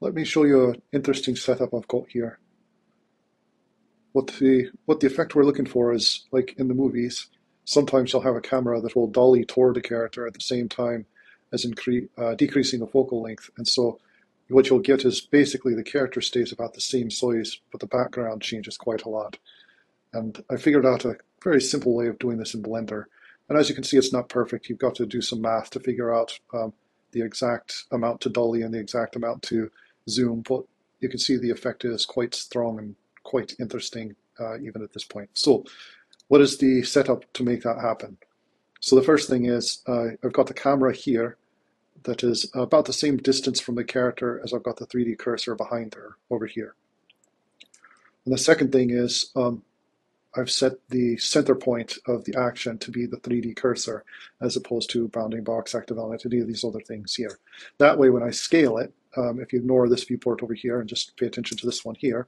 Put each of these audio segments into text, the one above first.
Let me show you an interesting setup I've got here. What the effect we're looking for is, like in the movies, sometimes you'll have a camera that will dolly toward the character at the same time as decreasing the focal length. And so what you'll get is basically the character stays about the same size, but the background changes quite a lot. And I figured out a very simple way of doing this in Blender. And as you can see, it's not perfect. You've got to do some math to figure out the exact amount to dolly and the exact amount to zoom. But you can see the effect is quite strong and quite interesting even at this point. So what is the setup to make that happen? So the first thing is I've got the camera here that is about the same distance from the character as I've got the 3D cursor behind her over here. And the second thing is I've set the center point of the action to be the 3D cursor as opposed to bounding box, active element, any of these other things here. That way when I scale it, if you ignore this viewport over here and just pay attention to this one here,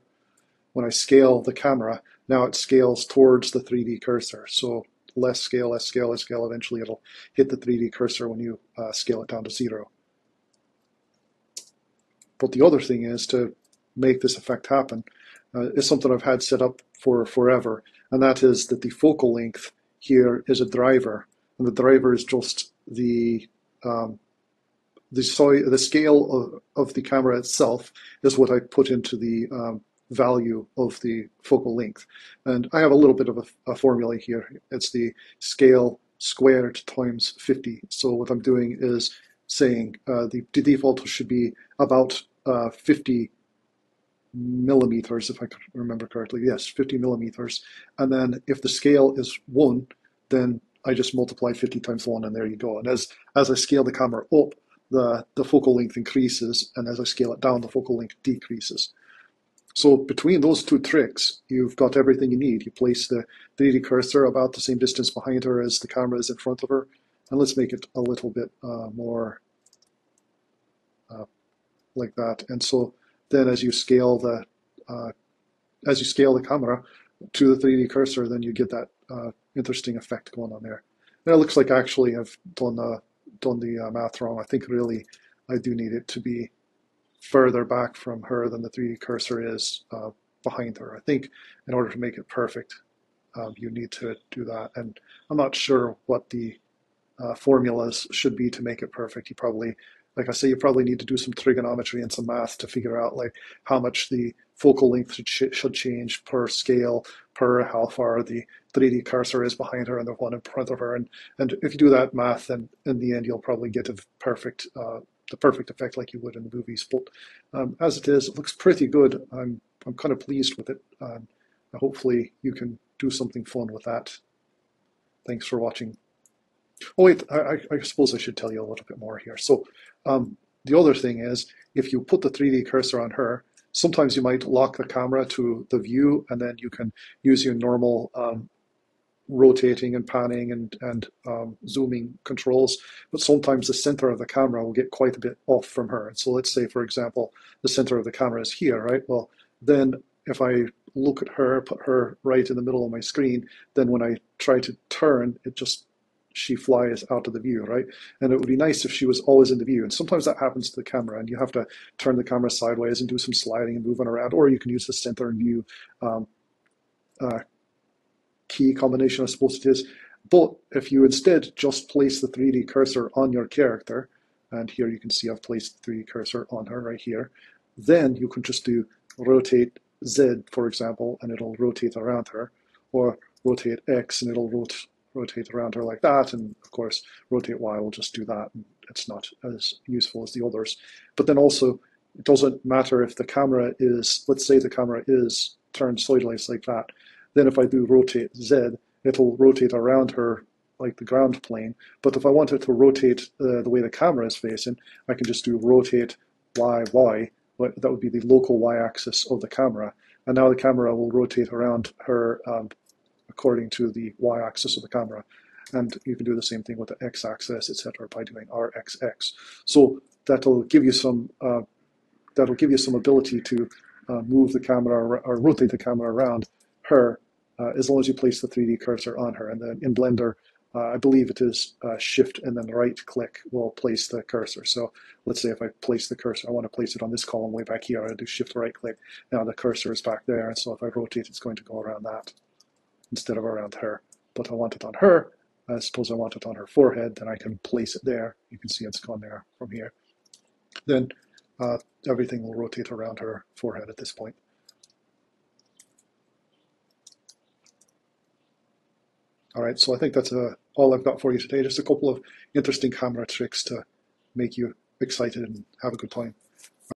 when I scale the camera, now it scales towards the 3D cursor. So less scale, less scale, less scale, eventually it'll hit the 3D cursor when you scale it down to 0. But the other thing is to make this effect happen is something I've had set up for forever, and that is that the focal length here is a driver, and the driver is just the scale of the camera itself is what I put into the value of the focal length. And I have a little bit of a formula here. It's the scale squared times 50. So what I'm doing is saying the default should be about 50 millimeters, if I can remember correctly. Yes, 50 millimeters. And then if the scale is 1, then I just multiply 50 times 1, and there you go. And as I scale the camera up, the focal length increases, and as I scale it down, the focal length decreases. So between those two tricks, you've got everything you need. You place the 3D cursor about the same distance behind her as the camera is in front of her. And let's make it a little bit more like that. And so then as you scale the camera to the 3D cursor, then you get that interesting effect going on there. Now it looks like actually I've done the math wrong. I think really I do need it to be further back from her than the 3D cursor is behind her. I think in order to make it perfect, you need to do that. And I'm not sure what the formulas should be to make it perfect. You probably, like I say, you probably need to do some trigonometry and some math to figure out like how much the focal length should change per scale, per how far the 3D cursor is behind her and the one in front of her. And if you do that math, then in the end, you'll probably get a perfect the perfect effect like you would in the movies. But as it is, it looks pretty good. I'm kind of pleased with it. Hopefully you can do something fun with that. Thanks for watching. Oh wait, I suppose I should tell you a little bit more here. So the other thing is, if you put the 3D cursor on her, sometimes you might lock the camera to the view, and then you can use your normal rotating and panning and zooming controls, but sometimes the center of the camera will get quite a bit off from her. And so let's say, for example, the center of the camera is here, right? Well, then if I look at her, put her right in the middle of my screen, then when I try to turn, she flies out of the view, right? And it would be nice if she was always in the view. And sometimes that happens to the camera, and you have to turn the camera sideways and do some sliding and moving around, or you can use the center and view key combination, I suppose it is. But if you instead just place the 3D cursor on your character, and here you can see I've placed the 3D cursor on her right here, then you can just do rotate Z, for example, and it'll rotate around her, or rotate X and it'll rotate around her like that, and of course rotate Y will just do that, and it's not as useful as the others. But then also, it doesn't matter if the camera is, let's say the camera is turned sideways like that, then if I do rotate Z, it'll rotate around her like the ground plane. But if I wanted to rotate the way the camera is facing, I can just do rotate Y, Y. That would be the local Y-axis of the camera. And now the camera will rotate around her according to the Y-axis of the camera. And you can do the same thing with the X-axis, etc., by doing RXX. So that'll give you some ability to move the camera or rotate the camera around her as long as you place the 3D cursor on her. And then in Blender, I believe it is shift and then right click will place the cursor. So let's say if I place the cursor, I want to place it on this column way back here, I do shift right click. Now the cursor is back there, and so if I rotate, it's going to go around that instead of around her. But I want it on her. I suppose I want it on her forehead, then I can place it there. You can see it's gone there from here. Then everything will rotate around her forehead at this point. All right, so I think that's all I've got for you today. Just a couple of interesting camera tricks to make you excited and have a good time.